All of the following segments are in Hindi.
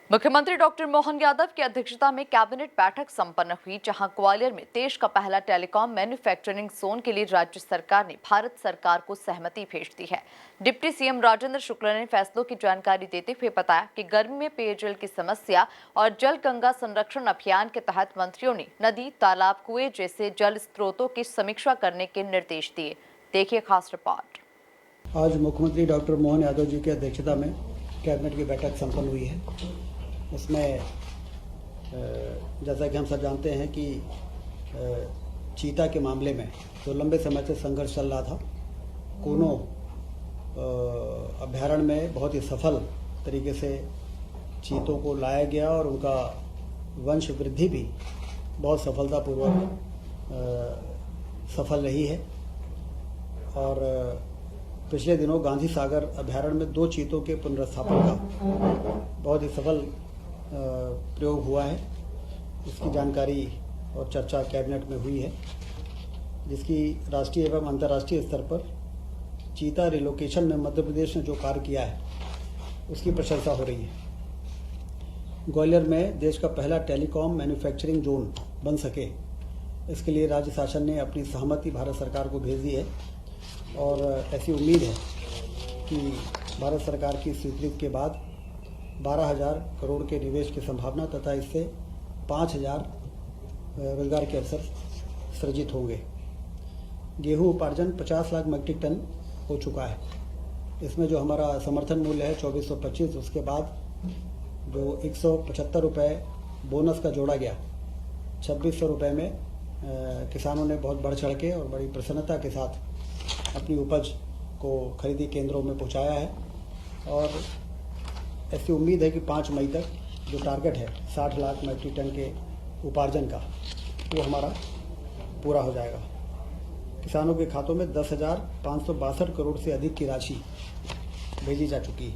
मुख्यमंत्री डॉक्टर मोहन यादव की अध्यक्षता में कैबिनेट बैठक संपन्न हुई, जहां ग्वालियर में देश का पहला टेलीकॉम मैन्युफैक्चरिंग जोन के लिए राज्य सरकार ने भारत सरकार को सहमति भेज दी है। डिप्टी सीएम राजेंद्र शुक्ला ने फैसलों की जानकारी देते हुए बताया कि गर्मी में पेयजल की समस्या और जल गंगा संरक्षण अभियान के तहत मंत्रियों ने नदी, तालाब, कुएं जैसे जल स्रोतों की समीक्षा करने के निर्देश दिए। देखिए खास रिपोर्ट। आज मुख्यमंत्री डॉक्टर मोहन यादव जी की अध्यक्षता में कैबिनेट की बैठक संपन्न हुई है। उसमें जैसा कि हम सब जानते हैं कि चीता के मामले में जो लंबे समय से संघर्ष चल रहा था, कूनो अभ्यारण्य में बहुत ही सफल तरीके से चीतों को लाया गया और उनका वंश वृद्धि भी बहुत सफलतापूर्वक सफल रही है। और पिछले दिनों गांधी सागर अभ्यारण्य में 2 चीतों के पुनर्स्थापन का बहुत ही सफल प्रयोग हुआ है। इसकी जानकारी और चर्चा कैबिनेट में हुई है, जिसकी राष्ट्रीय एवं अंतर्राष्ट्रीय स्तर पर चीता रिलोकेशन में मध्य प्रदेश ने जो कार्य किया है उसकी प्रशंसा हो रही है। ग्वालियर में देश का पहला टेलीकॉम मैन्युफैक्चरिंग जोन बन सके, इसके लिए राज्य शासन ने अपनी सहमति भारत सरकार को भेज दी है और ऐसी उम्मीद है कि भारत सरकार की स्वीकृति के बाद 12,000 करोड़ के निवेश की संभावना तथा इससे 5,000 रोजगार के अवसर सृजित होंगे। गेहूं उपार्जन 50 लाख मीट्रिक टन हो चुका है। इसमें जो हमारा समर्थन मूल्य है 2425, उसके बाद जो 175 रुपये बोनस का जोड़ा गया, 2600 रुपये में किसानों ने बहुत बढ़ चढ़ के और बड़ी प्रसन्नता के साथ अपनी उपज को खरीदी केंद्रों में पहुंचाया है। और ऐसी उम्मीद है कि 5 मई तक जो टारगेट है 60 लाख मीट्रिक टन के उपार्जन का, वो हमारा पूरा हो जाएगा। किसानों के खातों में 10,562 करोड़ से अधिक की राशि भेजी जा चुकी है।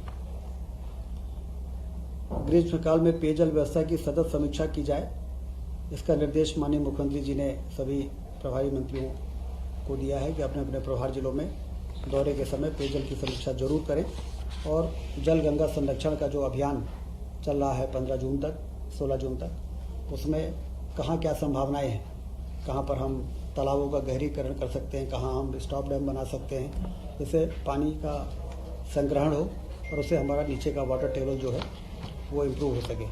ग्रीष्मकाल में पेयजल व्यवस्था की सतत समीक्षा की जाए, इसका निर्देश माननीय मुख्यमंत्री जी ने सभी प्रभारी मंत्रियों को दिया है कि अपने अपने प्रभार जिलों में दौरे के समय पेयजल की समीक्षा जरूर करें। और जल गंगा संरक्षण का जो अभियान चल रहा है 15 जून तक 16 जून तक, उसमें कहाँ क्या संभावनाएं हैं, कहाँ पर हम तालाबों का गहरीकरण कर सकते हैं, कहाँ हम स्टॉप डैम बना सकते हैं, जिससे पानी का संग्रहण हो और उससे हमारा नीचे का वाटर टेबल जो है वो इम्प्रूव हो सके।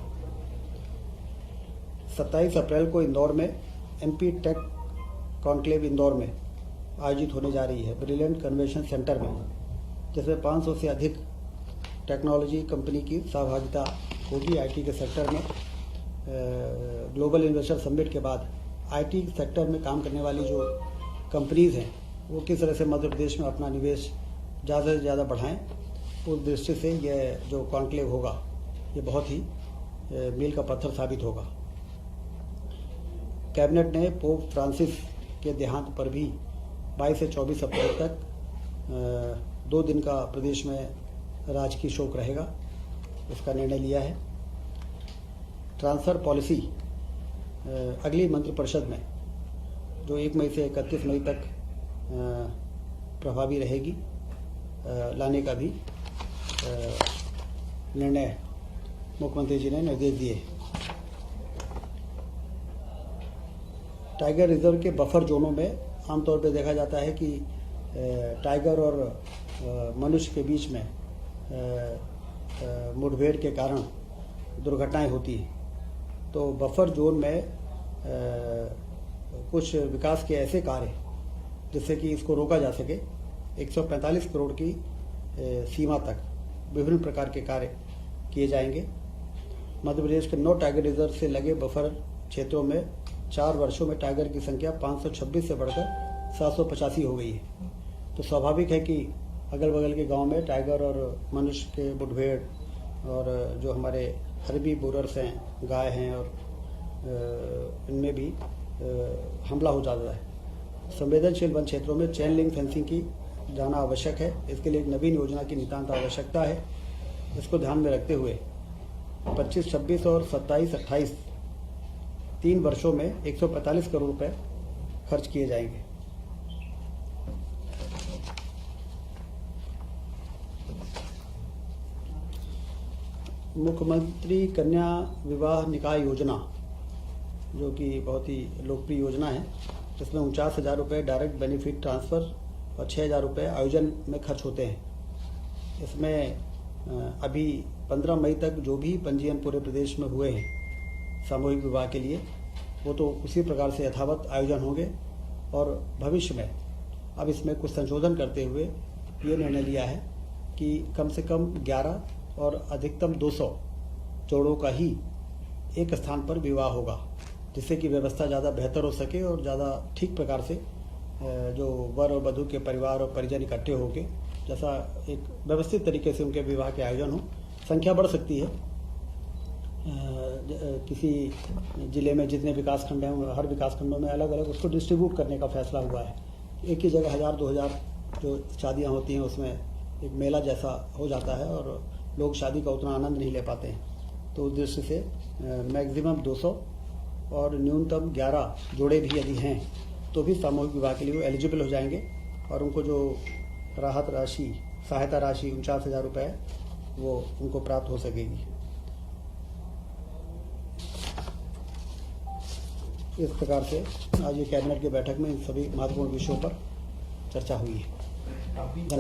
27 अप्रैल को इंदौर में MP टेक कॉन्क्लेव इंदौर में आयोजित होने जा रही है, ब्रिलियंट कन्वेंशन सेंटर में, जिसमें 500 से अधिक टेक्नोलॉजी कंपनी की सहभागिता होगी। IT के सेक्टर में ग्लोबल इन्वेस्टर समिट के बाद IT सेक्टर में काम करने वाली जो कंपनीज हैं वो किस तरह से मध्य प्रदेश में अपना निवेश ज़्यादा से ज़्यादा बढ़ाएं, उस दृष्टि से यह जो कॉन्क्लेव होगा ये बहुत ही मील का पत्थर साबित होगा। कैबिनेट ने पोप फ्रांसिस के देहांत पर भी 22 से 24 अप्रैल तक 2 दिन का प्रदेश में राजकीय शोक रहेगा, इसका निर्णय लिया है। ट्रांसफ़र पॉलिसी अगली मंत्रिपरिषद में जो 1 मई से 31 मई तक प्रभावी रहेगी, लाने का भी निर्णय मुख्यमंत्री जी ने निर्देश दिए। टाइगर रिजर्व के बफर जोनों में आमतौर पर देखा जाता है कि टाइगर और मनुष्य के बीच में मुठभेड़ के कारण दुर्घटनाएं होती हैं। तो बफर जोन में कुछ विकास के ऐसे कार्य जिससे कि इसको रोका जा सके, 145 करोड़ की सीमा तक विभिन्न प्रकार के कार्य किए जाएंगे। मध्य प्रदेश के 9 टाइगर रिजर्व से लगे बफर क्षेत्रों में 4 वर्षों में टाइगर की संख्या 526 से बढ़कर 785 हो गई है। तो स्वाभाविक है कि अगल बगल के गांव में टाइगर और मनुष्य के मुठभेड़ और जो हमारे हर्बी बोरर्स हैं, गाय हैं, और इनमें भी हमला हो जाता है। संवेदनशील वन क्षेत्रों में चेन लिंक फेंसिंग की जाना आवश्यक है। इसके लिए एक नवीन योजना की नितांत आवश्यकता है। इसको ध्यान में रखते हुए 25-26 और 27-28 3 वर्षों में 145 करोड़ रुपए खर्च किए जाएंगे। मुख्यमंत्री कन्या विवाह निकाह योजना, जो कि बहुत ही लोकप्रिय योजना है, इसमें 49,000 रुपये डायरेक्ट बेनिफिट ट्रांसफ़र और 6,000 रुपये आयोजन में खर्च होते हैं। इसमें अभी 15 मई तक जो भी पंजीयन पूरे प्रदेश में हुए हैं सामूहिक विवाह के लिए, वो तो उसी प्रकार से यथावत आयोजन होंगे। और भविष्य में अब इसमें कुछ संशोधन करते हुए ये निर्णय लिया है कि कम से कम 11 और अधिकतम 200 जोड़ों का ही एक स्थान पर विवाह होगा, जिससे कि व्यवस्था ज़्यादा बेहतर हो सके और ज़्यादा ठीक प्रकार से जो वर और वधू के परिवार और परिजन इकट्ठे होके जैसा एक व्यवस्थित तरीके से उनके विवाह के आयोजन हो। संख्या बढ़ सकती है, किसी जिले में जितने विकास खंड हैं हर विकास खंडों में अलग अलग उसको डिस्ट्रीब्यूट करने का फैसला हुआ है। एक ही जगह 1000-2000 जो शादियां होती हैं उसमें एक मेला जैसा हो जाता है और लोग शादी का उतना आनंद नहीं ले पाते हैं। तो उस दृष्टि से मैक्सिमम 200 और न्यूनतम 11 जोड़े भी यदि हैं तो भी सामूहिक विवाह के लिए वो एलिजिबल हो जाएंगे और उनको जो राहत राशि, सहायता राशि 49,000 रुपये वो उनको प्राप्त हो सकेगी। इस प्रकार से आज ये कैबिनेट की बैठक में इन सभी महत्वपूर्ण विषयों पर चर्चा हुई है।